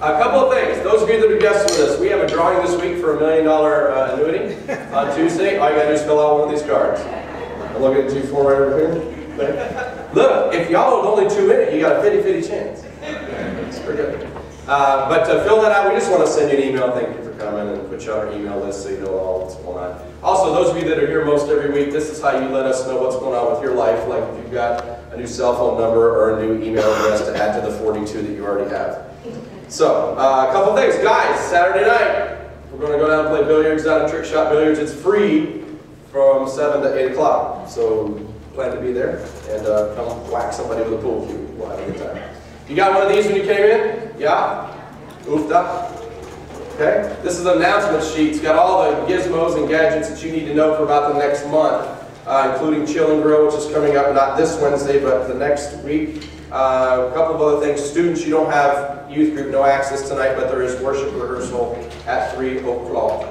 A couple of things. Those of you that are guests with us, we have a drawing this week for $1 million annuity on Tuesday. All you gotta do is fill out one of these cards. I'm looking at G4 right over here. Look, if y'all would only 2 in it, you got a 50-50 chance. It's pretty good. But to fill that out, we just want to send you an email. Thank you for coming and put you on our email list so you know all what's going on. Also, those of you that are here most every week, this is how you let us know what's going on with your life. Like if you've got a new cell phone number or a new email address to add to the 42 that you already have. So, a couple things. Guys, Saturday night, we're going to go down and play billiards down at Trick Shot Billiards. It's free from 7 to 8 o'clock. So, plan to be there and come whack somebody with a pool cue. We'll have a good time. You got one of these when you came in? Yeah? Oofda? Okay? This is an announcement sheet. It's got all the gizmos and gadgets that you need to know for about the next month, including Chill and Grow, which is coming up not this Wednesday, but the next week. A couple of other things. Students, you don't have youth group, no access tonight, but there is worship rehearsal at 3 o'clock.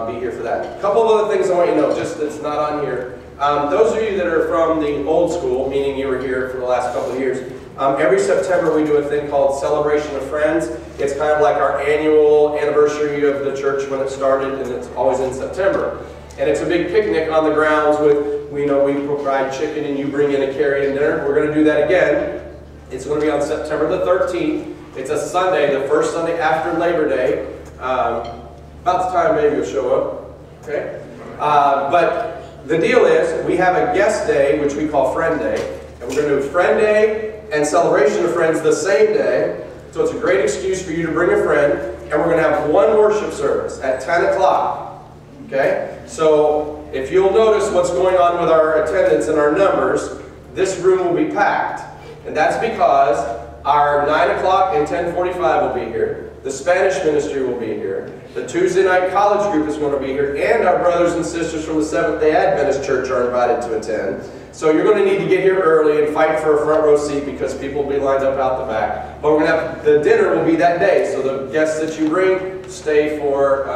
Be here for that. A couple of other things I want you to know, just that's not on here. Those of you that are from the old school, meaning you were here for the last couple of years, every September we do a thing called Celebration of Friends. It's kind of like our annual anniversary of the church when it started, and it's always in September. And it's a big picnic on the grounds with, we provide chicken and you bring in a carry-in dinner. We're going to do that again. It's going to be on September the 13th. It's a Sunday, the first Sunday after Labor Day. About the time maybe you'll show up. Okay? But the deal is, we have a guest day, which we call Friend Day. And we're going to do Friend Day and Celebration of Friends the same day. So it's a great excuse for you to bring a friend. And we're going to have one worship service at 10 o'clock. Okay? So if you'll notice what's going on with our attendance and our numbers, this room will be packed. And that's because our 9 o'clock and 10:45 will be here. The Spanish ministry will be here. The Tuesday night college group is going to be here. And our brothers and sisters from the Seventh-day Adventist Church are invited to attend. So you're going to need to get here early and fight for a front row seat because people will be lined up out the back. But we're going to have, the dinner will be that day. So the guests that you bring, stay for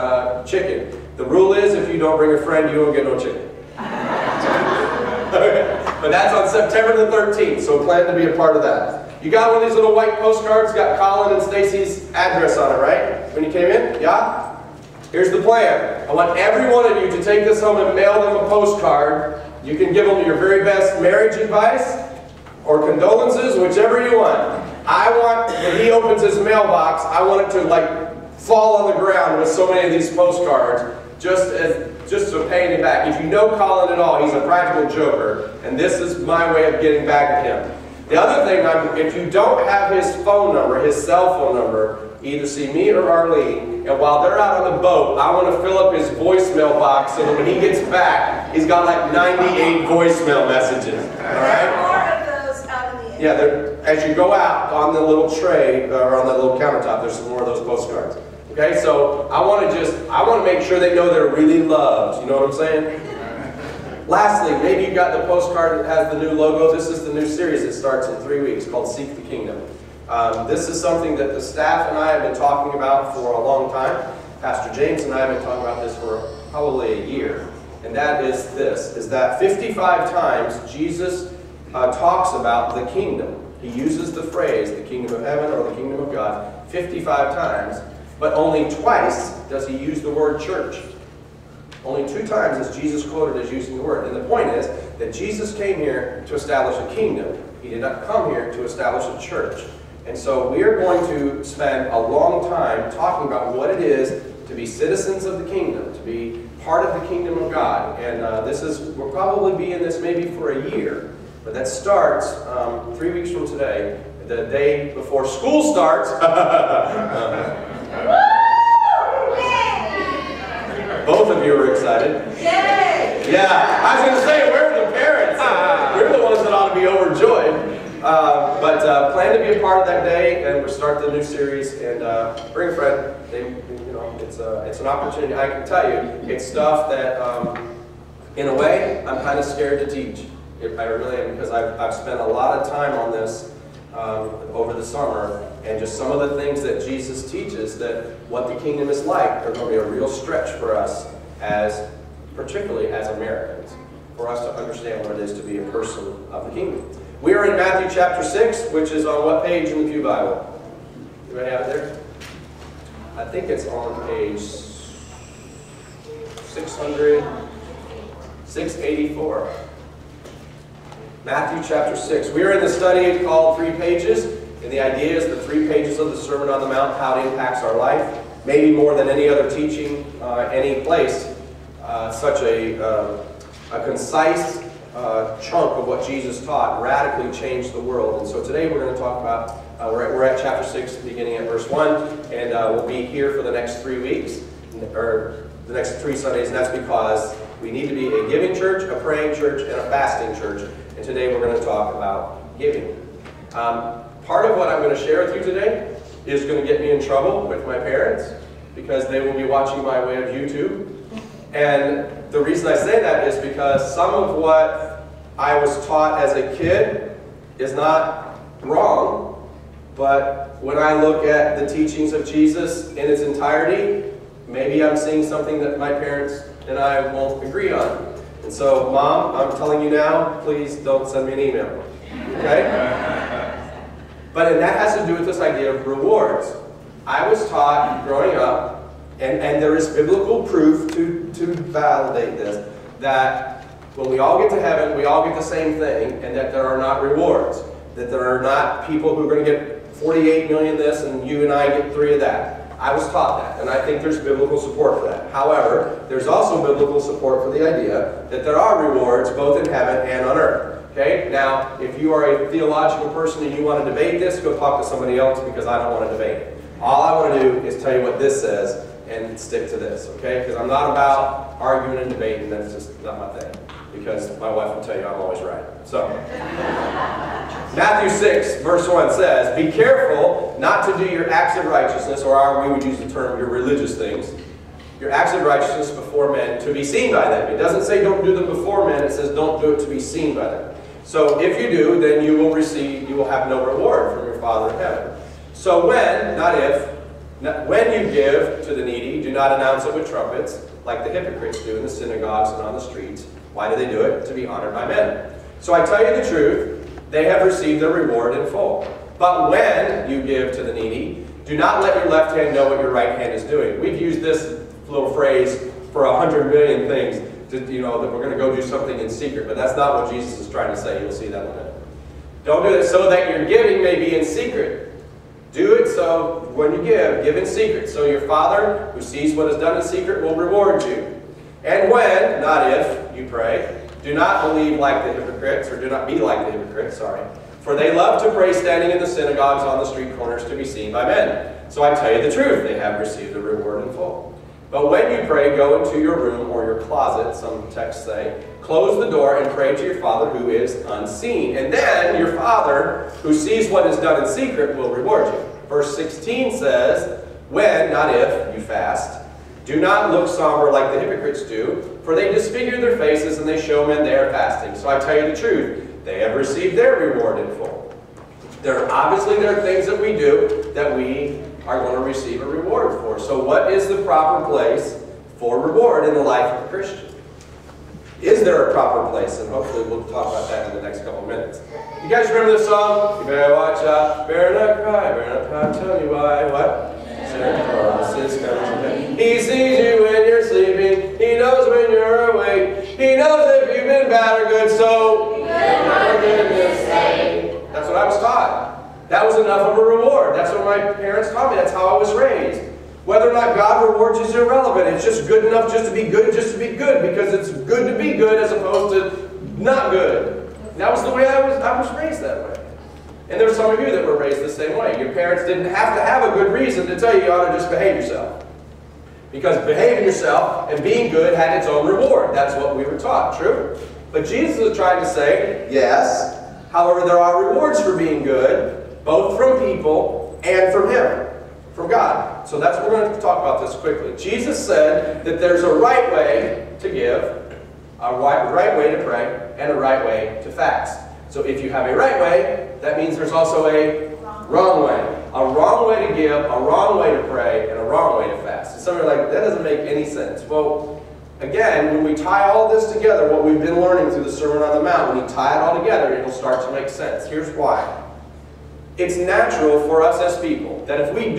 chicken. The rule is if you don't bring a friend, you won't get no chicken. But that's on September the 13th, so plan to be a part of that. You got one of these little white postcards, got Colin and Stacy's address on it, right? When you came in? Yeah? Here's the plan. I want every one of you to take this home and mail them a postcard. You can give them your very best marriage advice or condolences, whichever you want. I want, when he opens his mailbox, I want it to like fall on the ground with so many of these postcards, just to pay him back. If you know Colin at all, he's a practical joker, and this is my way of getting back at him. The other thing, if you don't have his phone number, his cell phone number, either see me or Arlene, and while they're out on the boat, I want to fill up his voicemail box so that when he gets back, he's got like 98 voicemail messages. All right? There are more of those out in the end. Yeah, as you go out on the little tray, or on the little countertop, there's some more of those postcards. Okay, so I want to make sure they know they're really loved. You know what I'm saying? Lastly, maybe you got the postcard that has the new logo. This is the new series that starts in 3 weeks called Seek the Kingdom. This is something that the staff and I have been talking about for a long time. Pastor James and I have been talking about this for probably a year. And that is this, is that 55 times Jesus talks about the kingdom. He uses the phrase, the kingdom of heaven or the kingdom of God, 55 times. But only twice does he use the word church. Only 2 times is Jesus quoted as using the word. And the point is that Jesus came here to establish a kingdom. He did not come here to establish a church. And so we are going to spend a long time talking about what it is to be citizens of the kingdom, to be part of the kingdom of God. And we'll probably be in this maybe for a year. But that starts 3 weeks from today, the day before school starts. Both of you are excited. Yay! Yeah, I was going to say, where are the parents? We're the ones that ought to be overjoyed. But plan to be a part of that day, and we'll start the new series. And bring a friend. It's an opportunity. I can tell you, it's stuff that, in a way, I'm kind of scared to teach. I really am, because I've spent a lot of time on this over the summer, and just some of the things that Jesus teaches, that what the kingdom is like, are going to be a real stretch for us, particularly as Americans, for us to understand what it is to be a person of the kingdom. We are in Matthew chapter 6, which is on what page in the Pew Bible? Anybody have it there? think it's on page 684. Matthew chapter 6. We are in the study called 3 Pages, and the idea is the 3 pages of the Sermon on the Mount, how it impacts our life, maybe more than any other teaching, any place. Such a concise chunk of what Jesus taught radically changed the world. And so today we're going to talk about, we're at chapter 6, beginning at verse 1, and we'll be here for the next 3 weeks, or the next 3 Sundays, and that's because we need to be a giving church, a praying church, and a fasting church. And today we're going to talk about giving. Part of what I'm going to share with you today is going to get me in trouble with my parents, because they will be watching my way of YouTube. And the reason I say that is because some of what I was taught as a kid is not wrong, but when I look at the teachings of Jesus in its entirety, maybe I'm seeing something that my parents and I won't agree on. And so, Mom, I'm telling you now, please don't send me an email. Okay? And that has to do with this idea of rewards. I was taught growing up, and there is biblical proof to validate this, that when we all get to heaven, we all get the same thing, and that there are not rewards. That there are not people who are going to get 48 million this, and you and I get 3 of that. I was taught that, and I think there's biblical support for that. However, there's also biblical support for the idea that there are rewards both in heaven and on earth. Okay? Now, if you are a theological person and you want to debate this, go talk to somebody else, because I don't want to debate it. All I want to do is tell you what this says and stick to this, okay? Because I'm not about arguing and debating. That's just not my thing. Because my wife will tell you I'm always right. So, Matthew 6, verse 1 says, "Be careful not to do your acts of righteousness," or we would use the term your religious things, "your acts of righteousness before men to be seen by them." It doesn't say don't do them before men. It says don't do it to be seen by them. So if you do, then you will have no reward from your Father in heaven. So when, not if, when you give to the needy, do not announce it with trumpets, like the hypocrites do in the synagogues and on the streets. Why do they do it? To be honored by men. So I tell you the truth, they have received their reward in full. But when you give to the needy, do not let your left hand know what your right hand is doing. We've used this little phrase for 100 million things, that we're going to go do something in secret, but that's not what Jesus is trying to say. You'll see that in a minute. Don't do it so that your giving may be in secret. Do it so when you give in secret. So your Father, who sees what is done in secret, will reward you. And when, not if, you pray, do not believe like the hypocrites, or do not be like the hypocrites, for they love to pray standing in the synagogues on the street corners to be seen by men. So I tell you the truth, they have received the reward in full. But when you pray, go into your room or your closet, some texts say, close the door and pray to your Father who is unseen. And then your Father, who sees what is done in secret, will reward you. Verse 16 says, when, not if, you fast, do not look somber like the hypocrites do, for they disfigure their faces and they show men they are fasting. So I tell you the truth, they have received their reward in full. There are things that we do that we are going to receive a reward for. So what is the proper place for reward in the life of a Christian? Is there a proper place? And hopefully we'll talk about that in the next couple of minutes. You guys remember this song? You better watch out, better not cry, better not cry, tell me why. What? Santa Claus is coming. He sees you when you're sleeping. He knows when you're awake. He knows if you've been bad or good, so for goodness sake. That's what I was taught. That was enough of a reward. That's what my parents taught me. That's how I was raised. Whether or not God rewards you is irrelevant. It's just good enough just to be good, because it's good to be good as opposed to not good. That was the way I was raised that way. And there were some of you that were raised the same way. Your parents didn't have to have a good reason to tell you ought to just behave yourself. Because behaving yourself and being good had its own reward. That's what we were taught, true? But Jesus is trying to say, yes, however, there are rewards for being good, both from people and from Him, from God. So that's what we're going to talk about this quickly. Jesus said that there's a right way to give, a right way to pray, and a right way to fast. So if you have a right way, that means there's also a wrong way. A wrong way to give, a wrong way to pray, and a wrong way to fast. And some are like, that doesn't make any sense. Well, again, when we tie all this together, what we've been learning through the Sermon on the Mount, when you tie it all together, it'll start to make sense. Here's why. It's natural for us as people that if we